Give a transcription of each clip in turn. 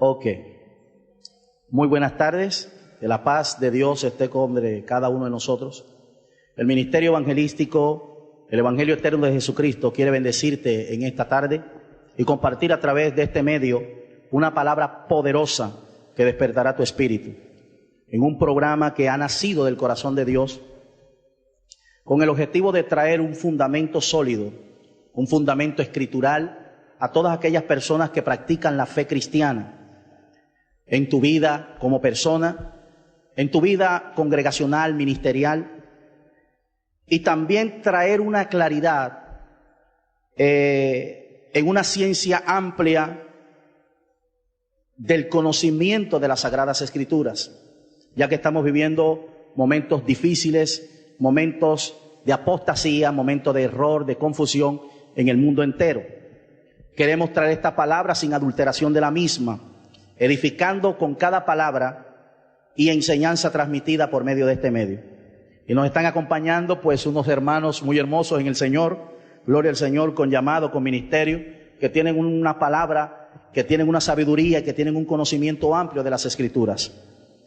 Ok. Muy buenas tardes. Que la paz de Dios esté con cada uno de nosotros. El ministerio evangelístico, el Evangelio Eterno de Jesucristo, quiere bendecirte en esta tarde y compartir a través de este medio una palabra poderosa que despertará tu espíritu. En un programa que ha nacido del corazón de Dios con el objetivo de traer un fundamento sólido, un fundamento escritural a todas aquellas personas que practican la fe cristiana en tu vida como persona, en tu vida congregacional, ministerial, y también traer una claridad en una ciencia amplia del conocimiento de las Sagradas Escrituras, ya que estamos viviendo momentos difíciles, momentos de apostasía, momentos de error, de confusión en el mundo entero. Queremos traer esta palabra sin adulteración de la misma, edificando con cada palabra y enseñanza transmitida por medio de este medio. Y nos están acompañando pues unos hermanos muy hermosos en el Señor, gloria al Señor, con llamado, con ministerio, que tienen una palabra, que tienen una sabiduría, que tienen un conocimiento amplio de las Escrituras.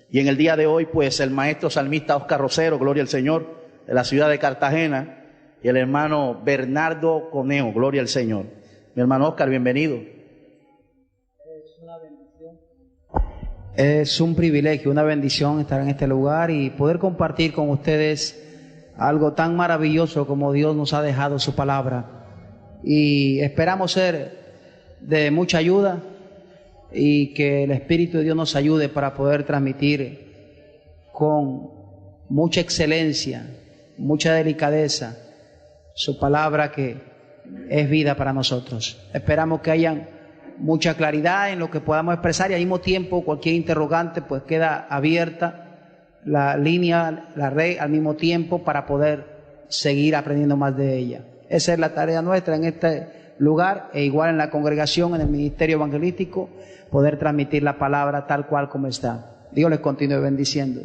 Y en el día de hoy pues el maestro salmista Oscar Rosero, gloria al Señor, de la ciudad de Cartagena, y el hermano Bernardo Coneo, gloria al Señor. Mi hermano Oscar, bienvenido. Es un privilegio, una bendición estar en este lugar y poder compartir con ustedes algo tan maravilloso como Dios nos ha dejado su palabra. Y esperamos ser de mucha ayuda y que el Espíritu de Dios nos ayude para poder transmitir con mucha excelencia, mucha delicadeza, su palabra que es vida para nosotros. Esperamos que hayan mucha claridad en lo que podamos expresar y al mismo tiempo cualquier interrogante pues queda abierta la línea, la red al mismo tiempo para poder seguir aprendiendo más de ella. Esa es la tarea nuestra en este lugar e igual en la congregación, en el ministerio evangelístico, poder transmitir la palabra tal cual como está. Dios les continúe bendiciendo.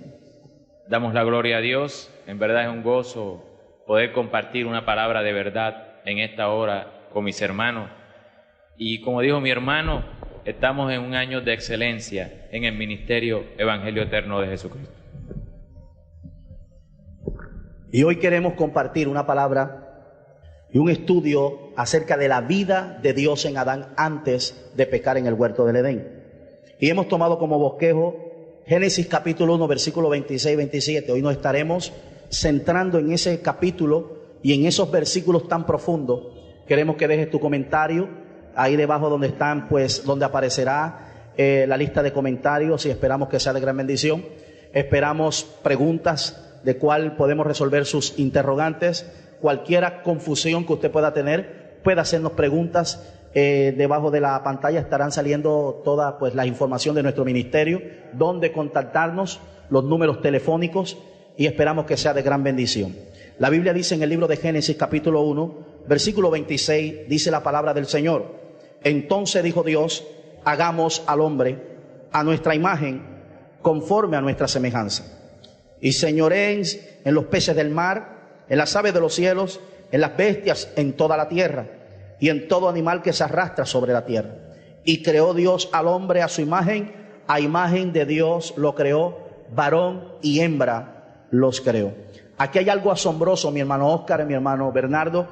Damos la gloria a Dios. En verdad es un gozo poder compartir una palabra de verdad en esta hora con mis hermanos. Y como dijo mi hermano, estamos en un año de excelencia en el ministerio Evangelio Eterno de Jesucristo. Y hoy queremos compartir una palabra y un estudio acerca de la vida de Dios en Adán antes de pecar en el huerto del Edén. Y hemos tomado como bosquejo Génesis capítulo 1, versículo 26-27. Hoy nos estaremos centrando en ese capítulo y en esos versículos tan profundos. Queremos que dejes tu comentario ahí debajo donde están, pues donde aparecerá la lista de comentarios, y esperamos que sea de gran bendición. Esperamos preguntas de cuál podemos resolver sus interrogantes. Cualquier confusión que usted pueda tener, puede hacernos preguntas. Debajo de la pantalla estarán saliendo toda pues la información de nuestro ministerio, donde contactarnos, los números telefónicos, y esperamos que sea de gran bendición. La Biblia dice en el libro de Génesis capítulo 1, versículo 26, dice la palabra del Señor: entonces dijo Dios, hagamos al hombre a nuestra imagen, conforme a nuestra semejanza, y señoreen en los peces del mar, en las aves de los cielos, en las bestias, en toda la tierra, y en todo animal que se arrastra sobre la tierra. Y creó Dios al hombre a su imagen, a imagen de Dios lo creó, varón y hembra los creó. Aquí hay algo asombroso, mi hermano Oscar y mi hermano Bernardo,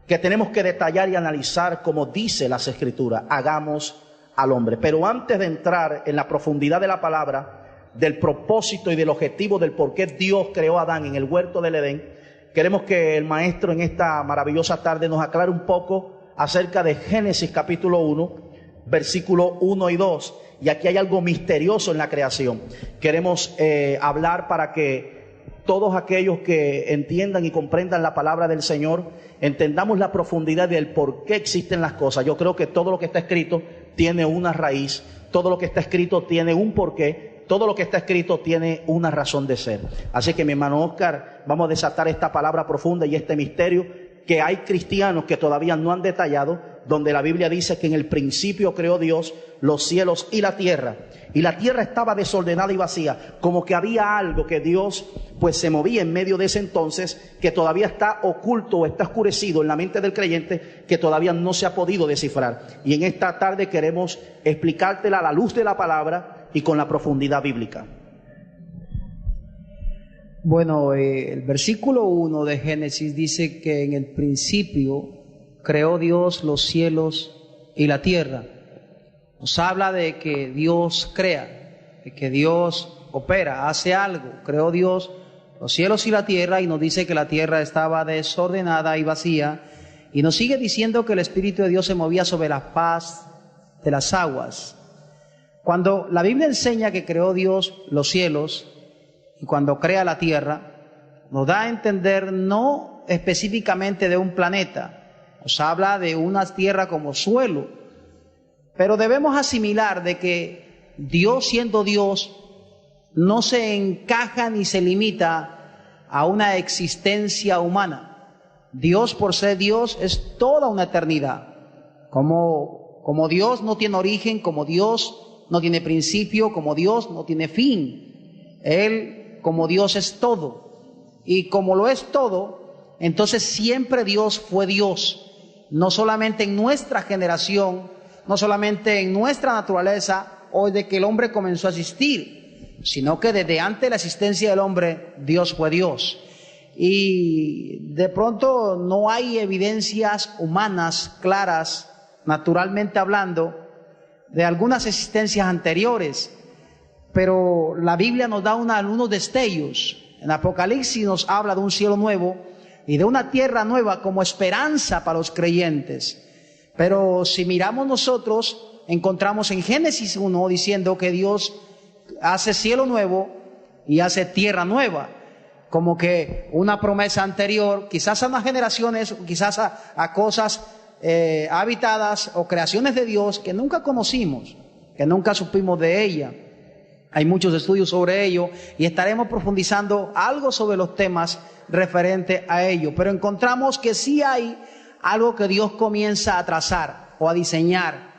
que tenemos que detallar y analizar como dice las Escrituras: hagamos al hombre. Pero antes de entrar en la profundidad de la palabra, del propósito y del objetivo del por qué Dios creó a Adán en el huerto del Edén, queremos que el maestro en esta maravillosa tarde nos aclare un poco acerca de Génesis capítulo 1, versículo 1 y 2. Y aquí hay algo misterioso en la creación. Queremos hablar para que todos aquellos que entiendan y comprendan la palabra del Señor, entendamos la profundidad del por qué existen las cosas. Yo creo que todo lo que está escrito tiene una raíz, todo lo que está escrito tiene un porqué, todo lo que está escrito tiene una razón de ser. Así que mi hermano Oscar, vamos a desatar esta palabra profunda y este misterio que hay cristianos que todavía no han detallado, donde la Biblia dice que en el principio creó Dios los cielos y la tierra estaba desordenada y vacía, como que había algo que Dios pues se movía en medio de ese entonces que todavía está oculto o está oscurecido en la mente del creyente, que todavía no se ha podido descifrar. Y en esta tarde queremos explicártela a la luz de la palabra y con la profundidad bíblica. Bueno, el versículo 1 de Génesis dice que en el principio creó Dios los cielos y la tierra. Nos habla de que Dios crea, de que Dios opera, hace algo. Creó Dios los cielos y la tierra y nos dice que la tierra estaba desordenada y vacía. Y nos sigue diciendo que el Espíritu de Dios se movía sobre la faz de las aguas. Cuando la Biblia enseña que creó Dios los cielos, y cuando crea la tierra, nos da a entender no específicamente de un planeta, nos habla de una tierra como suelo, pero debemos asimilar de que Dios, siendo Dios, no se encaja ni se limita a una existencia humana. Dios, por ser Dios, es toda una eternidad. Como Dios no tiene origen, como Dios no tiene principio, como Dios no tiene fin. Él, como Dios, es todo. Y como lo es todo, entonces siempre Dios fue Dios. No solamente en nuestra generación, no solamente en nuestra naturaleza, o de que el hombre comenzó a existir, sino que desde antes de la existencia del hombre, Dios fue Dios. Y de pronto no hay evidencias humanas claras, naturalmente hablando, de algunas existencias anteriores, pero la Biblia nos da unos destellos. En Apocalipsis nos habla de un cielo nuevo y de una tierra nueva como esperanza para los creyentes. Pero si miramos nosotros, encontramos en Génesis 1 diciendo que Dios hace cielo nuevo y hace tierra nueva, como que una promesa anterior, quizás a unas generaciones, quizás a cosas habitadas o creaciones de Dios que nunca conocimos, que nunca supimos de ella. Hay muchos estudios sobre ello y estaremos profundizando algo sobre los temas referentes a ello, pero encontramos que sí hay algo que Dios comienza a trazar o a diseñar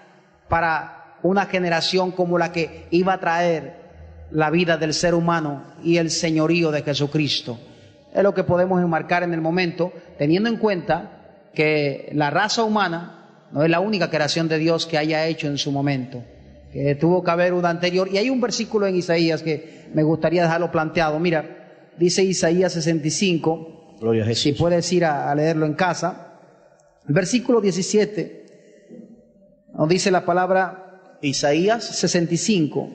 para una generación como la que iba a traer la vida del ser humano y el señorío de Jesucristo. Es lo que podemos enmarcar en el momento, teniendo en cuenta que la raza humana no es la única creación de Dios que haya hecho en su momento, que tuvo que haber una anterior. Y hay un versículo en Isaías que me gustaría dejarlo planteado. Mira, dice Isaías 65, Gloria a Jesús. Si puedes ir a leerlo en casa. El versículo 17 nos dice la palabra, Isaías 65,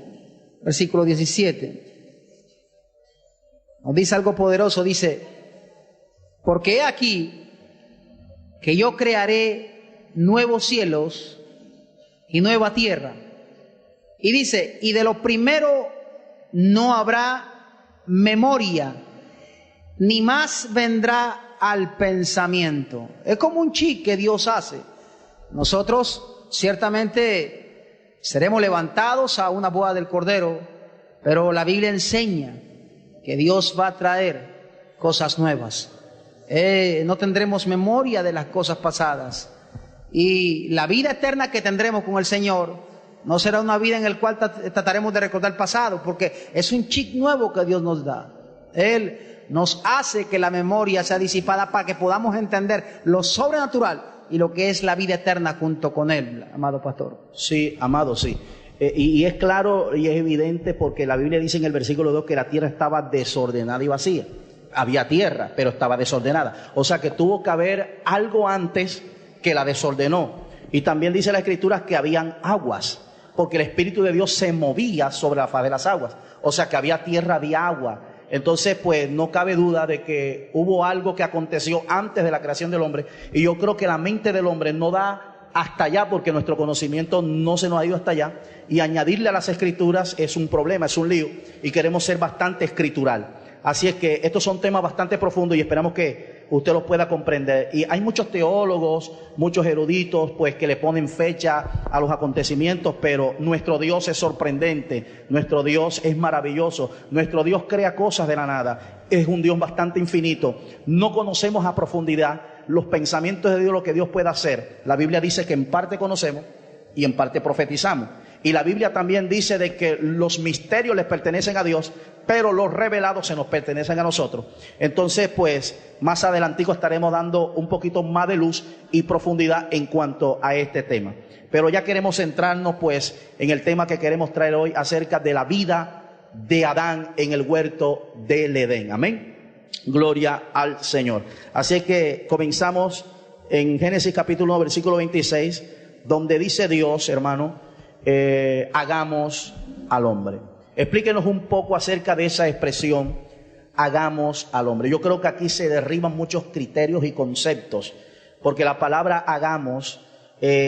versículo 17. Nos dice algo poderoso, dice, porque he aquí que yo crearé nuevos cielos y nueva tierra. Y dice, y de lo primero no habrá memoria, ni más vendrá al pensamiento. Es como un chip que Dios hace. Nosotros ciertamente seremos levantados a una boda del Cordero, pero la Biblia enseña que Dios va a traer cosas nuevas. No tendremos memoria de las cosas pasadas. Y la vida eterna que tendremos con el Señor no será una vida en la cual trataremos de recordar el pasado, porque es un chip nuevo que Dios nos da. Él nos hace que la memoria sea disipada para que podamos entender lo sobrenatural y lo que es la vida eterna junto con Él, amado pastor. Sí, amado, sí. Y es claro y es evidente porque la Biblia dice en el versículo 2 que la tierra estaba desordenada y vacía. Había tierra, pero estaba desordenada. O sea que tuvo que haber algo antes que la desordenó. Y también dice la Escritura que habían aguas, porque el Espíritu de Dios se movía sobre la faz de las aguas. O sea que había tierra, había agua. Entonces, pues no cabe duda de que hubo algo que aconteció antes de la creación del hombre. Y yo creo que la mente del hombre no da hasta allá, porque nuestro conocimiento no se nos ha ido hasta allá. Y añadirle a las Escrituras es un problema, es un lío. Y queremos ser bastante escritural. Así es que estos son temas bastante profundos y esperamos que usted los pueda comprender. Y hay muchos teólogos, muchos eruditos, pues que le ponen fecha a los acontecimientos, pero nuestro Dios es sorprendente, nuestro Dios es maravilloso, nuestro Dios crea cosas de la nada, es un Dios bastante infinito. No conocemos a profundidad los pensamientos de Dios, lo que Dios puede hacer. La Biblia dice que en parte conocemos y en parte profetizamos. Y la Biblia también dice de que los misterios les pertenecen a Dios, pero los revelados se nos pertenecen a nosotros. Entonces, pues, más adelantico estaremos dando un poquito más de luz y profundidad en cuanto a este tema. Pero ya queremos centrarnos, pues, en el tema que queremos traer hoy acerca de la vida de Adán en el huerto del Edén. Amén. Gloria al Señor. Así que comenzamos en Génesis capítulo 1, versículo 26, donde dice Dios, hermano, hagamos al hombre. Explíquenos un poco acerca de esa expresión, hagamos al hombre. Yo creo que aquí se derriban muchos criterios y conceptos, porque la palabra hagamos,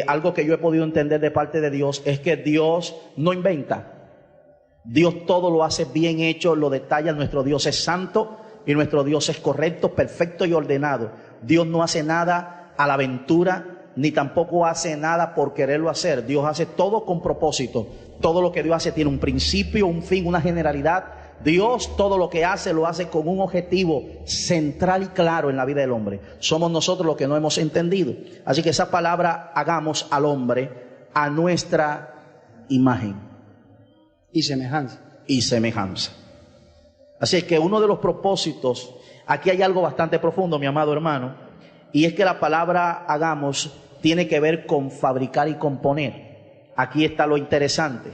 algo que yo he podido entender de parte de Dios, es que Dios no inventa. Dios todo lo hace bien hecho, lo detalla. Nuestro Dios es santo y nuestro Dios es correcto, perfecto y ordenado. Dios no hace nada a la aventura, ni tampoco hace nada por quererlo hacer. Dios hace todo con propósito. Todo lo que Dios hace tiene un principio, un fin, una generalidad. Dios todo lo que hace lo hace con un objetivo central y claro en la vida del hombre. Somos nosotros los que no hemos entendido. Así que esa palabra, hagamos al hombre a nuestra imagen y semejanza. Y semejanza. Así que uno de los propósitos, aquí hay algo bastante profundo, mi amado hermano, y es que la palabra hagamos tiene que ver con fabricar y componer. Aquí está lo interesante.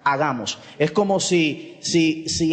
Hagamos. Es como si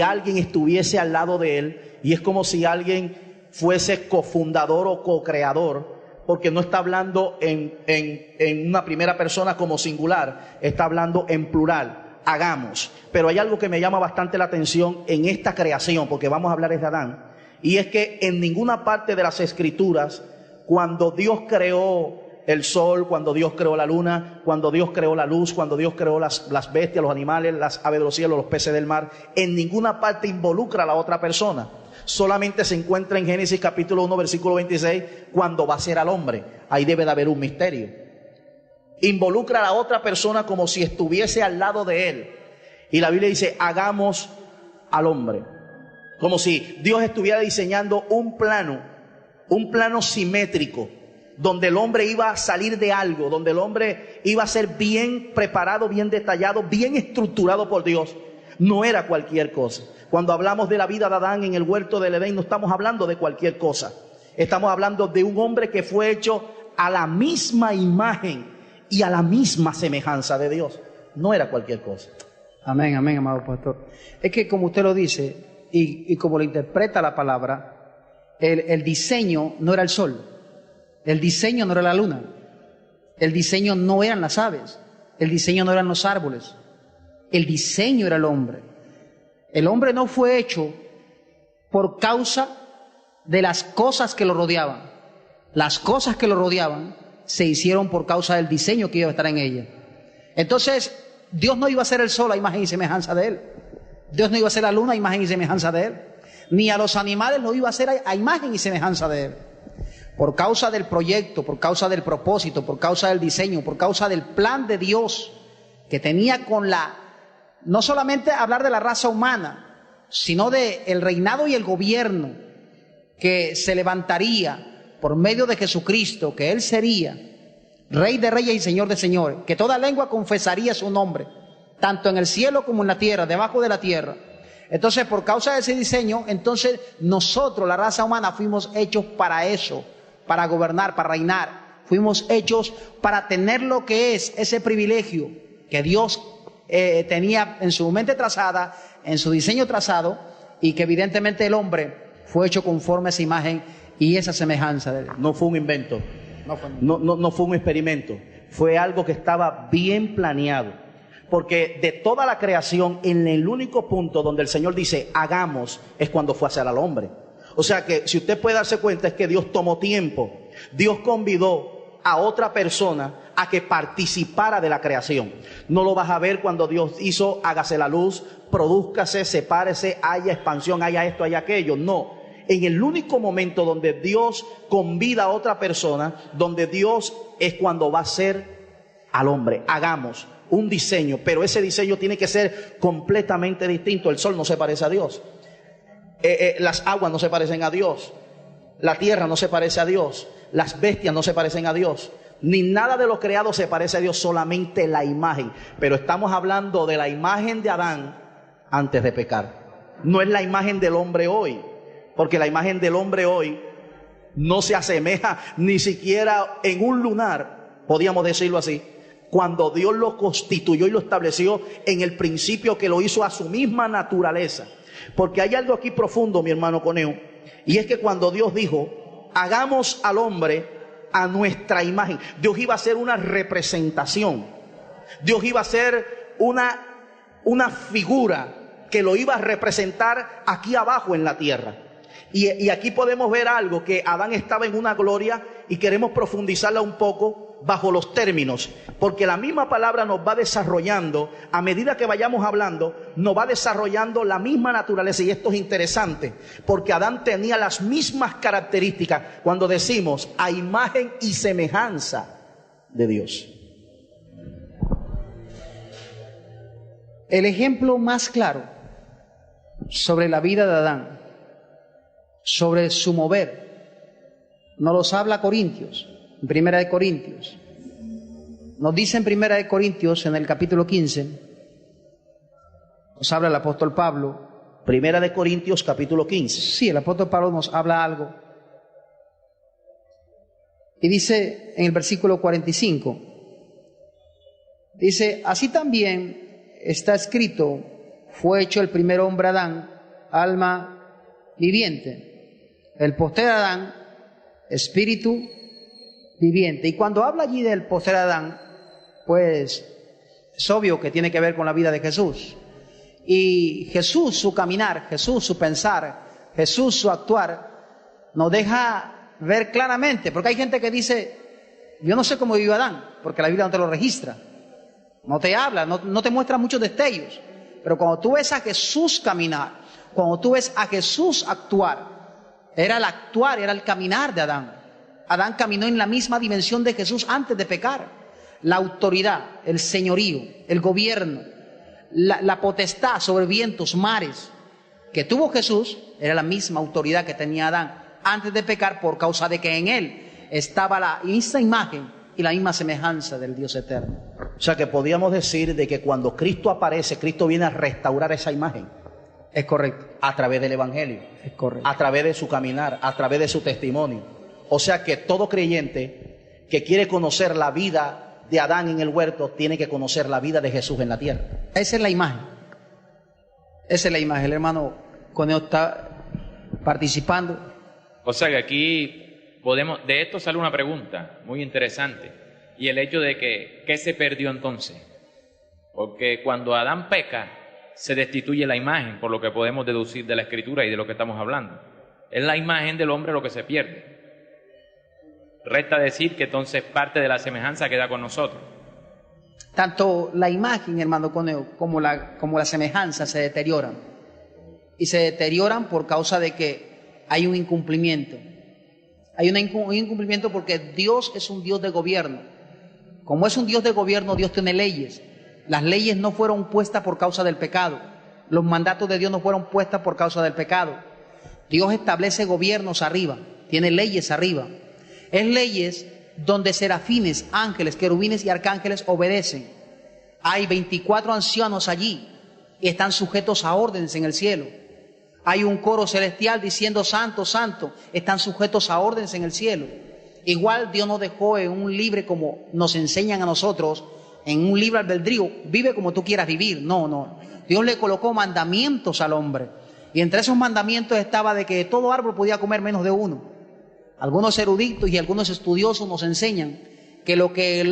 alguien estuviese al lado de él, y es como si alguien fuese cofundador o co-creador, porque no está hablando en una primera persona como singular, está hablando en plural. Hagamos. Pero hay algo que me llama bastante la atención en esta creación, porque vamos a hablar de Adán, y es que en ninguna parte de las Escrituras, cuando Dios creó el sol, cuando Dios creó la luna, cuando Dios creó la luz, cuando Dios creó las bestias, los animales, las aves de los cielos, los peces del mar, en ninguna parte involucra a la otra persona. Solamente se encuentra en Génesis capítulo 1, versículo 26, cuando va a ser al hombre. Ahí debe de haber un misterio. Involucra a la otra persona como si estuviese al lado de él. Y la Biblia dice, hagamos al hombre. Como si Dios estuviera diseñando un plano simétrico, donde el hombre iba a salir de algo, donde el hombre iba a ser bien preparado, bien detallado, bien estructurado por Dios. No era cualquier cosa. Cuando hablamos de la vida de Adán en el huerto del Edén, no estamos hablando de cualquier cosa. Estamos hablando de un hombre que fue hecho a la misma imagen y a la misma semejanza de Dios. No era cualquier cosa. Amén, amén, amado pastor. Es que como usted lo dice y como lo interpreta la palabra, el diseño no era el sol, el diseño no era la luna, el diseño no eran las aves, el diseño no eran los árboles, el diseño era el hombre. El hombre no fue hecho por causa de las cosas que lo rodeaban. Las cosas que lo rodeaban se hicieron por causa del diseño que iba a estar en ella. Entonces, Dios no iba a ser el sol a imagen y semejanza de él. Dios no iba a ser la luna a imagen y semejanza de él. Ni a los animales lo iba a hacer a imagen y semejanza de él. Por causa del proyecto, por causa del propósito, por causa del diseño, por causa del plan de Dios que tenía con no solamente hablar de la raza humana, sino de el reinado y el gobierno que se levantaría por medio de Jesucristo, que Él sería Rey de reyes y Señor de señores, que toda lengua confesaría su nombre, tanto en el cielo como en la tierra, debajo de la tierra. Entonces, por causa de ese diseño, entonces nosotros, la raza humana, fuimos hechos para eso, para gobernar, para reinar. Fuimos hechos para tener lo que es ese privilegio que Dios tenía en su mente trazada, en su diseño trazado, y que evidentemente el hombre fue hecho conforme a esa imagen y esa semejanza de Dios. No fue un invento, no fue un experimento, fue algo que estaba bien planeado. Porque de toda la creación, en el único punto donde el Señor dice hagamos, es cuando fue a hacer al hombre. O sea que si usted puede darse cuenta, es que Dios tomó tiempo. Dios convidó a otra persona a que participara de la creación. No lo vas a ver cuando Dios hizo hágase la luz, prodúzcase, sepárese, haya expansión, haya esto, haya aquello. No. En el único momento donde Dios convida a otra persona, donde Dios es cuando va a ser al hombre. Hagamos un diseño, pero ese diseño tiene que ser completamente distinto. El sol no se parece a Dios, las aguas no se parecen a Dios, la tierra no se parece a Dios, las bestias no se parecen a Dios. Ni nada de lo creado se parece a Dios, solamente la imagen. Pero estamos hablando de la imagen de Adán antes de pecar. No es la imagen del hombre hoy, porque la imagen del hombre hoy no se asemeja ni siquiera en un lunar, podríamos decirlo así, cuando Dios lo constituyó y lo estableció en el principio, que lo hizo a su misma naturaleza. Porque hay algo aquí profundo, mi hermano Coneo, y es que cuando Dios dijo, hagamos al hombre a nuestra imagen, Dios iba a hacer una representación, Dios iba a hacer una figura que lo iba a representar aquí abajo en la tierra. Y aquí podemos ver algo, que Adán estaba en una gloria, y queremos profundizarla un poco bajo los términos, porque la misma palabra nos va desarrollando, a medida que vayamos hablando, nos va desarrollando la misma naturaleza. Y esto es interesante, porque Adán tenía las mismas características cuando decimos a imagen y semejanza de Dios. El ejemplo más claro sobre la vida de Adán, sobre su mover, nos los habla Corintios, en Primera de Corintios. Nos dice en Primera de Corintios, en el capítulo 15, nos habla el apóstol Pablo. Primera de Corintios, capítulo 15. Sí, el apóstol Pablo nos habla algo. Y dice en el versículo 45, dice, así también está escrito, fue hecho el primer hombre Adán, alma viviente. El postrer Adán, espíritu viviente. Y cuando habla allí del postrer Adán, pues es obvio que tiene que ver con la vida de Jesús. Y Jesús, su caminar, Jesús, su pensar, Jesús, su actuar, nos deja ver claramente. Porque hay gente que dice, yo no sé cómo vivió Adán, porque la Biblia no te lo registra, no te habla, no te muestra muchos destellos. Pero cuando tú ves a Jesús caminar, cuando tú ves a Jesús actuar, era el actuar, era el caminar de Adán. Adán caminó en la misma dimensión de Jesús antes de pecar. La autoridad, el señorío, el gobierno, la potestad sobre vientos, mares, que tuvo Jesús, era la misma autoridad que tenía Adán antes de pecar, por causa de que en él estaba la misma imagen y la misma semejanza del Dios eterno. O sea que podríamos decir de que cuando Cristo aparece, Cristo viene a restaurar esa imagen. Es correcto. A través del Evangelio. Es correcto. A través de su caminar, a través de su testimonio. O sea que todo creyente que quiere conocer la vida de Adán en el huerto, tiene que conocer la vida de Jesús en la tierra. Esa es la imagen. Esa es la imagen. El hermano Coneo está participando. O sea que aquí podemos, de esto sale una pregunta muy interesante, y el hecho de que, ¿qué se perdió entonces? Porque cuando Adán peca, se destituye la imagen, por lo que podemos deducir de la Escritura y de lo que estamos hablando. Es la imagen del hombre lo que se pierde. Resta decir que entonces parte de la semejanza queda con nosotros. Tanto la imagen, hermano Coneo, como la semejanza se deterioran. Y se deterioran por causa de que hay un incumplimiento. Hay un incumplimiento porque Dios es un Dios de gobierno. Como es un Dios de gobierno, Dios tiene leyes. Las leyes no fueron puestas por causa del pecado. Los mandatos de Dios no fueron puestas por causa del pecado. Dios establece gobiernos arriba, tiene leyes arriba. Es leyes donde serafines, ángeles, querubines y arcángeles obedecen. Hay 24 ancianos allí y están sujetos a órdenes en el cielo. Hay un coro celestial diciendo santo, santo, están sujetos a órdenes en el cielo. Igual Dios nos dejó en un libre, como nos enseñan a nosotros, en un libre albedrío, vive como tú quieras vivir. No. Dios le colocó mandamientos al hombre. Y entre esos mandamientos estaba de que todo árbol podía comer menos de uno. Algunos eruditos y algunos estudiosos nos enseñan que lo que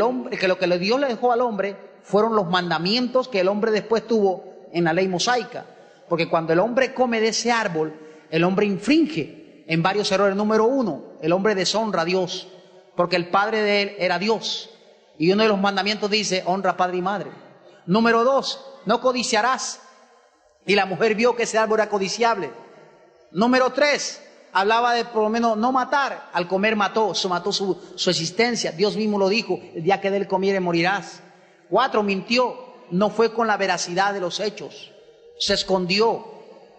Dios le dejó al hombre fueron los mandamientos que el hombre después tuvo en la ley mosaica. Porque cuando el hombre come de ese árbol, el hombre infringe en varios errores. Número uno, el hombre deshonra a Dios, porque el padre de él era Dios. Y uno de los mandamientos dice, honra a padre y madre. Número dos, no codiciarás. Y la mujer vio que ese árbol era codiciable. Número tres, hablaba de por lo menos no matar. Al comer mató su existencia. Dios mismo lo dijo, el día que de él comiere morirás. 4, mintió, no fue con la veracidad de los hechos, se escondió.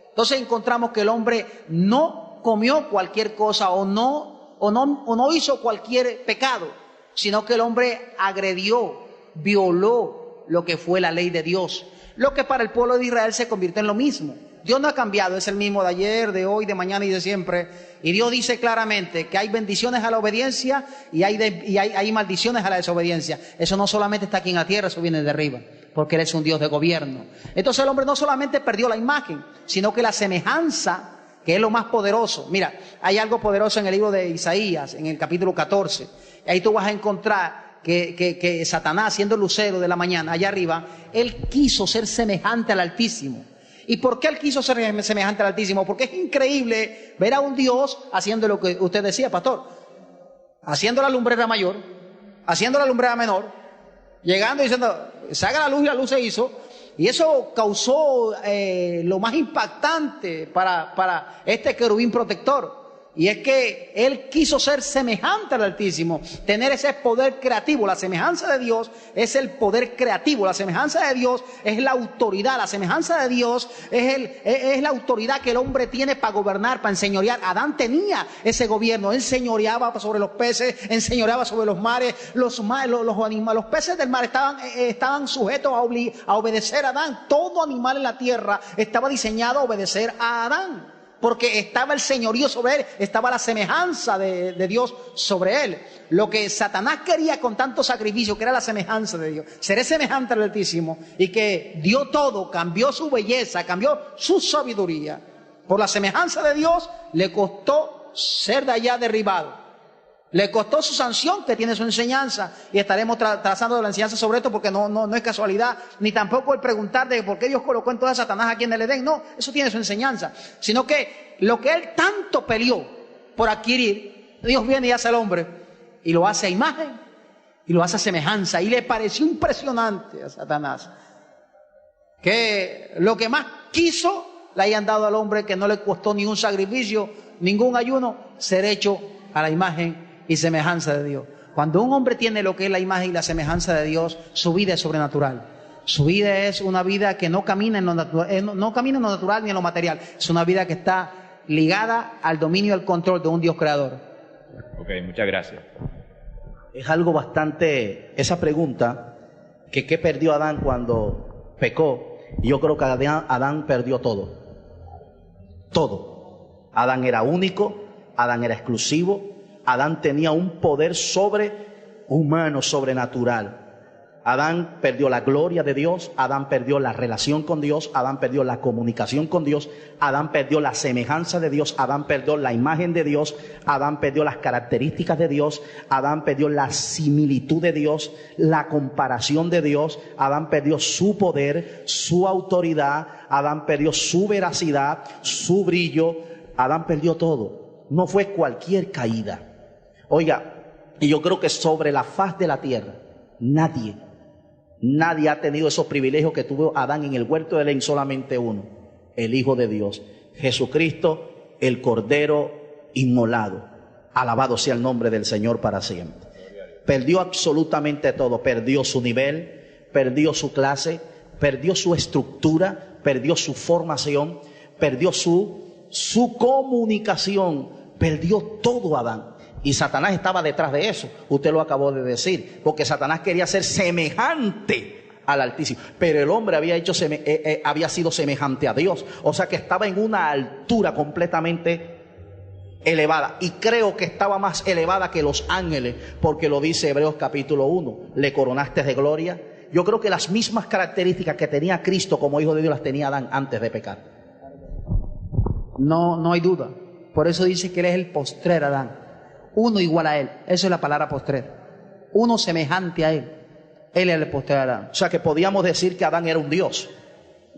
Entonces encontramos que el hombre no comió cualquier cosa o no hizo cualquier pecado, sino que el hombre agredió, violó lo que fue la ley de Dios, lo que para el pueblo de Israel se convirtió en lo mismo. Dios no ha cambiado, es el mismo de ayer, de hoy, de mañana y de siempre. Y Dios dice claramente que hay bendiciones a la obediencia y hay maldiciones a la desobediencia. Eso no solamente está aquí en la tierra, eso viene de arriba, porque Él es un Dios de gobierno. Entonces el hombre no solamente perdió la imagen, sino que la semejanza, que es lo más poderoso. Mira, hay algo poderoso en el libro de Isaías, en el capítulo 14. Ahí tú vas a encontrar que Satanás, siendo el lucero de la mañana, allá arriba, él quiso ser semejante al Altísimo. ¿Y por qué él quiso ser semejante al Altísimo? Porque es increíble ver a un Dios haciendo lo que usted decía, pastor, haciendo la lumbrera mayor, haciendo la lumbrera menor, llegando y diciendo, se haga la luz, y la luz se hizo. Y eso causó lo más impactante para este querubín protector. Y es que él quiso ser semejante al Altísimo, tener ese poder creativo. La semejanza de Dios es el poder creativo, la semejanza de Dios es la autoridad, la semejanza de Dios es la autoridad que el hombre tiene para gobernar, para enseñorear. Adán tenía ese gobierno, él señoreaba sobre los peces, enseñoreaba sobre los mares, los animales, los peces del mar estaban sujetos a obedecer a Adán. Todo animal en la tierra estaba diseñado a obedecer a Adán, porque estaba el señorío sobre él, estaba la semejanza de Dios sobre él. Lo que Satanás quería con tanto sacrificio, que era la semejanza de Dios, seré semejante al Altísimo, y que dio todo, cambió su belleza, cambió su sabiduría. Por la semejanza de Dios le costó ser de allá derribado. Le costó su sanción, que tiene su enseñanza, y estaremos trazando la enseñanza sobre esto, porque no es casualidad, ni tampoco el preguntar de por qué Dios colocó entonces a Satanás aquí en el Edén. No, eso tiene su enseñanza, sino que lo que él tanto peleó por adquirir, Dios viene y hace al hombre, y lo hace a imagen, y lo hace a semejanza, y le pareció impresionante a Satanás que lo que más quiso le hayan dado al hombre, que no le costó ningún sacrificio, ningún ayuno, ser hecho a la imagen y semejanza de Dios. Cuando un hombre tiene lo que es la imagen y la semejanza de Dios, su vida es sobrenatural. Su vida es una vida que no camina en lo natural, no camina en lo natural ni en lo material. Es una vida que está ligada al dominio y al control de un Dios creador. Ok, muchas gracias. Es algo bastante, esa pregunta, que qué perdió Adán cuando pecó. Yo creo que Adán perdió todo. Todo. Adán era único, Adán era exclusivo, Adán tenía un poder sobrehumano, sobrenatural. Adán perdió la gloria de Dios, Adán perdió la relación con Dios, Adán perdió la comunicación con Dios, Adán perdió la semejanza de Dios, Adán perdió la imagen de Dios, Adán perdió las características de Dios, Adán perdió la similitud de Dios, la comparación de Dios, Adán perdió su poder, su autoridad, Adán perdió su veracidad, su brillo, Adán perdió todo. No fue cualquier caída. Oiga, y yo creo que sobre la faz de la tierra, nadie ha tenido esos privilegios que tuvo Adán en el huerto de Edén, solamente uno, el Hijo de Dios, Jesucristo, el Cordero inmolado. Alabado sea el nombre del Señor para siempre. Perdió absolutamente todo, perdió su nivel, perdió su clase, perdió su estructura, perdió su formación, perdió su comunicación, perdió todo Adán. Y Satanás estaba detrás de eso. Usted lo acabó de decir, porque Satanás quería ser semejante al Altísimo, pero el hombre había sido semejante a Dios. O sea que estaba en una altura completamente elevada, y creo que estaba más elevada que los ángeles, porque lo dice Hebreos capítulo 1, le coronaste de gloria. Yo creo que las mismas características que tenía Cristo como Hijo de Dios las tenía Adán antes de pecar. No hay duda. Por eso dice que él es el postrer Adán. Uno igual a él. Eso es la palabra postrer. Uno semejante a él. Él es el postrer Adán. O sea que podíamos decir que Adán era un Dios.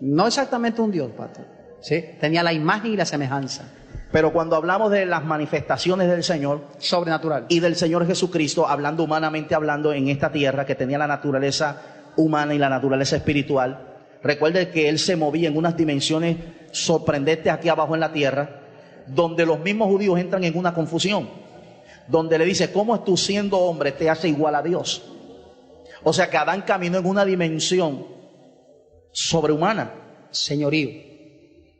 No exactamente un Dios, pastor. ¿Sí? Tenía la imagen y la semejanza. Pero cuando hablamos de las manifestaciones del Señor, sobrenatural, y del Señor Jesucristo, hablando humanamente, hablando en esta tierra, que tenía la naturaleza humana y la naturaleza espiritual, recuerde que Él se movía en unas dimensiones sorprendentes aquí abajo en la tierra, donde los mismos judíos entran en una confusión, donde le dice, ¿cómo tú siendo hombre te hace igual a Dios? O sea que Adán caminó en una dimensión sobrehumana. Señorío,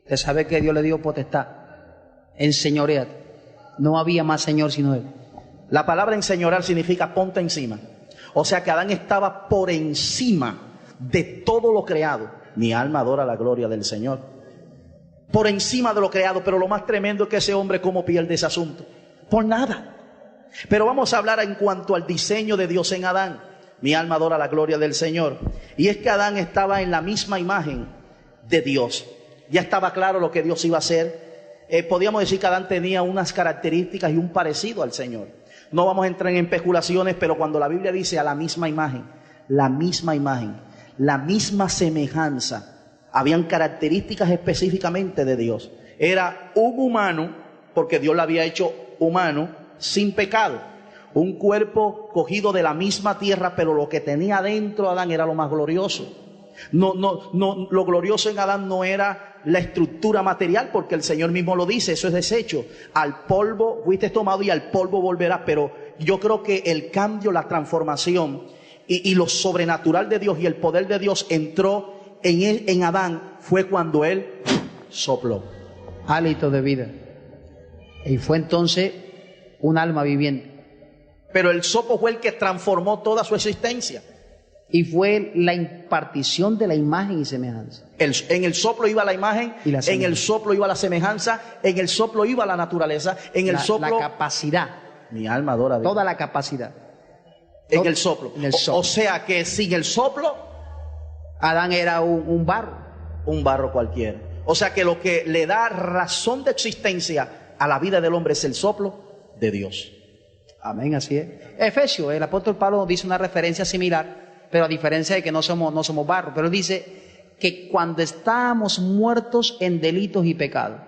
de saber que Dios le dio potestad, enseñoreate. No había más Señor sino Él. La palabra enseñorear significa ponte encima. O sea que Adán estaba por encima de todo lo creado. Mi alma adora la gloria del Señor. Por encima de lo creado, pero lo más tremendo es que ese hombre cómo pierde ese asunto. Por nada. Pero vamos a hablar en cuanto al diseño de Dios en Adán. Mi alma adora la gloria del Señor. Y es que Adán estaba en la misma imagen de Dios. Ya estaba claro lo que Dios iba a hacer. Podríamos decir que Adán tenía unas características y un parecido al Señor. No vamos a entrar en especulaciones, pero cuando la Biblia dice a la misma imagen, la misma semejanza, habían características específicamente de Dios. Era un humano, porque Dios lo había hecho humano, sin pecado. Un cuerpo cogido de la misma tierra, pero lo que tenía dentro Adán era lo más glorioso. No, lo glorioso en Adán no era la estructura material, porque el Señor mismo lo dice, eso es desecho. Al polvo fuiste tomado y al polvo volverás. Pero yo creo que el cambio, la transformación y lo sobrenatural de Dios y el poder de Dios entró en Adán fue cuando él sopló. Hálito de vida. Y fue entonces un alma viviente. Pero el soplo fue el que transformó toda su existencia. Y fue la impartición de la imagen y semejanza. En el soplo iba la imagen, en el soplo iba la semejanza, en el soplo iba la naturaleza, en el soplo... La capacidad. Mi alma adora a Dios. Toda la capacidad. En el soplo. En el soplo. O sea que sin el soplo... Adán era un barro. Un barro cualquiera. O sea que lo que le da razón de existencia a la vida del hombre es el soplo de Dios. Amén, así es. Efesios, el apóstol Pablo nos dice una referencia similar, pero a diferencia de que no somos barro, pero dice que cuando estábamos muertos en delitos y pecados,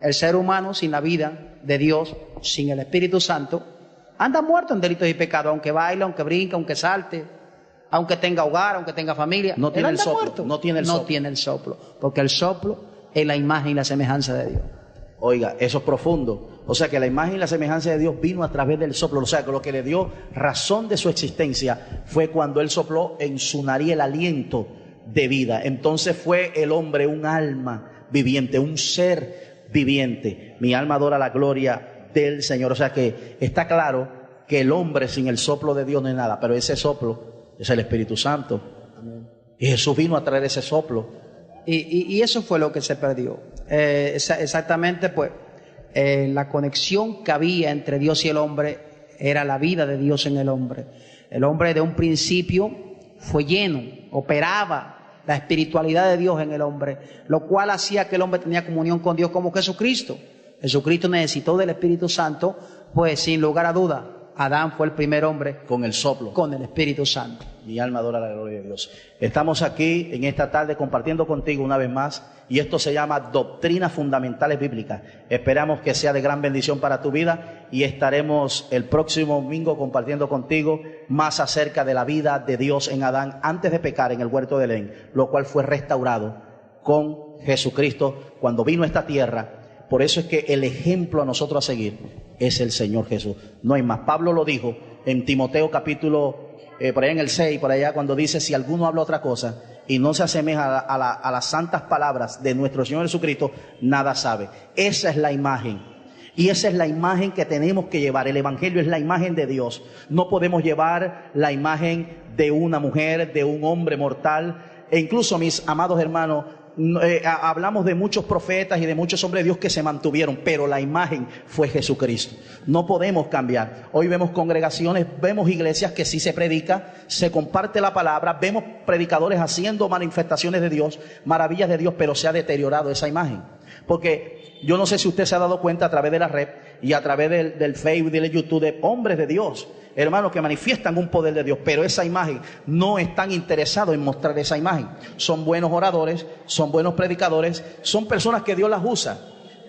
el ser humano sin la vida de Dios, sin el Espíritu Santo, anda muerto en delitos y pecados, aunque baile, aunque brinque, aunque salte, aunque tenga hogar, aunque tenga familia. No tiene el soplo. Muerto. No tiene el soplo, porque el soplo es la imagen y la semejanza de Dios. Oiga, eso es profundo. O sea que la imagen y la semejanza de Dios vino a través del soplo. O sea que lo que le dio razón de su existencia fue cuando Él sopló en su nariz el aliento de vida. Entonces fue el hombre un alma viviente, un ser viviente. Mi alma adora la gloria del Señor. O sea que está claro que el hombre sin el soplo de Dios no es nada. Pero ese soplo es el Espíritu Santo. Y Jesús vino a traer ese soplo. Y eso fue lo que se perdió. Exactamente, pues, la conexión que había entre Dios y el hombre era la vida de Dios en el hombre. El hombre de un principio fue lleno, operaba la espiritualidad de Dios en el hombre, lo cual hacía que el hombre tenía comunión con Dios como Jesucristo. Jesucristo necesitó del Espíritu Santo, pues sin lugar a duda, Adán fue el primer hombre con el soplo, con el Espíritu Santo. Mi alma adora la gloria de Dios. Estamos aquí en esta tarde compartiendo contigo una vez más, y esto se llama Doctrinas Fundamentales Bíblicas. Esperamos que sea de gran bendición para tu vida, y estaremos el próximo domingo compartiendo contigo más acerca de la vida de Dios en Adán antes de pecar en el huerto de Edén, lo cual fue restaurado con Jesucristo cuando vino a esta tierra. Por eso es que el ejemplo a nosotros a seguir es el Señor Jesús. No hay más. Pablo lo dijo en Timoteo capítulo, por allá en el 6, por allá, cuando dice: si alguno habla otra cosa y no se asemeja a las santas palabras de nuestro Señor Jesucristo, nada sabe. Esa es la imagen. Y esa es la imagen que tenemos que llevar. El Evangelio es la imagen de Dios. No podemos llevar la imagen de una mujer, de un hombre mortal. E incluso, mis amados hermanos, hablamos de muchos profetas y de muchos hombres de Dios que se mantuvieron, pero la imagen fue Jesucristo. No podemos cambiar. Hoy vemos congregaciones, vemos iglesias que sí se predica, se comparte la palabra, vemos predicadores haciendo manifestaciones de Dios, maravillas de Dios, pero se ha deteriorado esa imagen. Porque yo no sé si usted se ha dado cuenta a través de la red y a través del Facebook y del YouTube, de hombres de Dios, hermanos, que manifiestan un poder de Dios, pero esa imagen no están interesados en mostrar esa imagen. Son buenos oradores, son buenos predicadores, son personas que Dios las usa,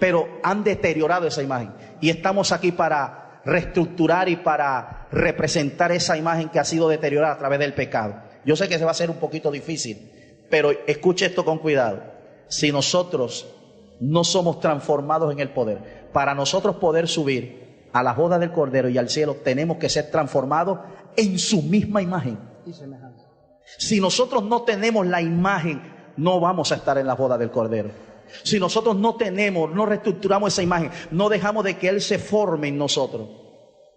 pero han deteriorado esa imagen. Y estamos aquí para reestructurar y para representar esa imagen que ha sido deteriorada a través del pecado. Yo sé que se va a hacer un poquito difícil, pero escuche esto con cuidado. Si nosotros no somos transformados en el poder, para nosotros poder subir a la boda del Cordero y al cielo, tenemos que ser transformados en su misma imagen y semejanza. Si nosotros no tenemos la imagen, no vamos a estar en la boda del Cordero. Si nosotros no reestructuramos esa imagen, no dejamos de que Él se forme en nosotros,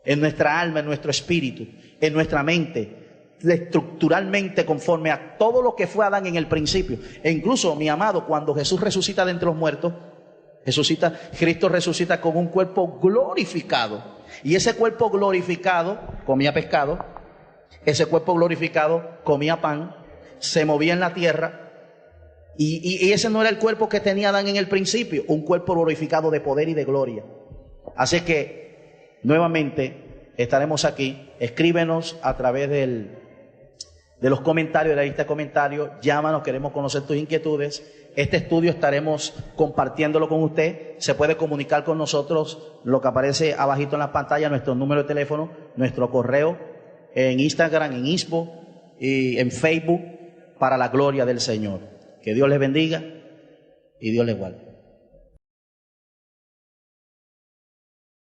en nuestra alma, en nuestro espíritu, en nuestra mente, estructuralmente conforme a todo lo que fue Adán en el principio. E incluso, mi amado, cuando Jesús resucita de entre los muertos, Cristo resucita con un cuerpo glorificado. Y ese cuerpo glorificado comía pescado, ese cuerpo glorificado comía pan, se movía en la tierra. Y ese no era el cuerpo que tenía Adán en el principio, un cuerpo glorificado de poder y de gloria. Así que nuevamente estaremos aquí. Escríbenos a través de los comentarios, de la lista de comentarios. Llámanos, queremos conocer tus inquietudes. Este estudio estaremos compartiéndolo con usted. Se puede comunicar con nosotros, lo que aparece abajito en la pantalla, nuestro número de teléfono, nuestro correo, en Instagram, en Inspo y en Facebook, para la gloria del Señor. Que Dios les bendiga y Dios les guarde.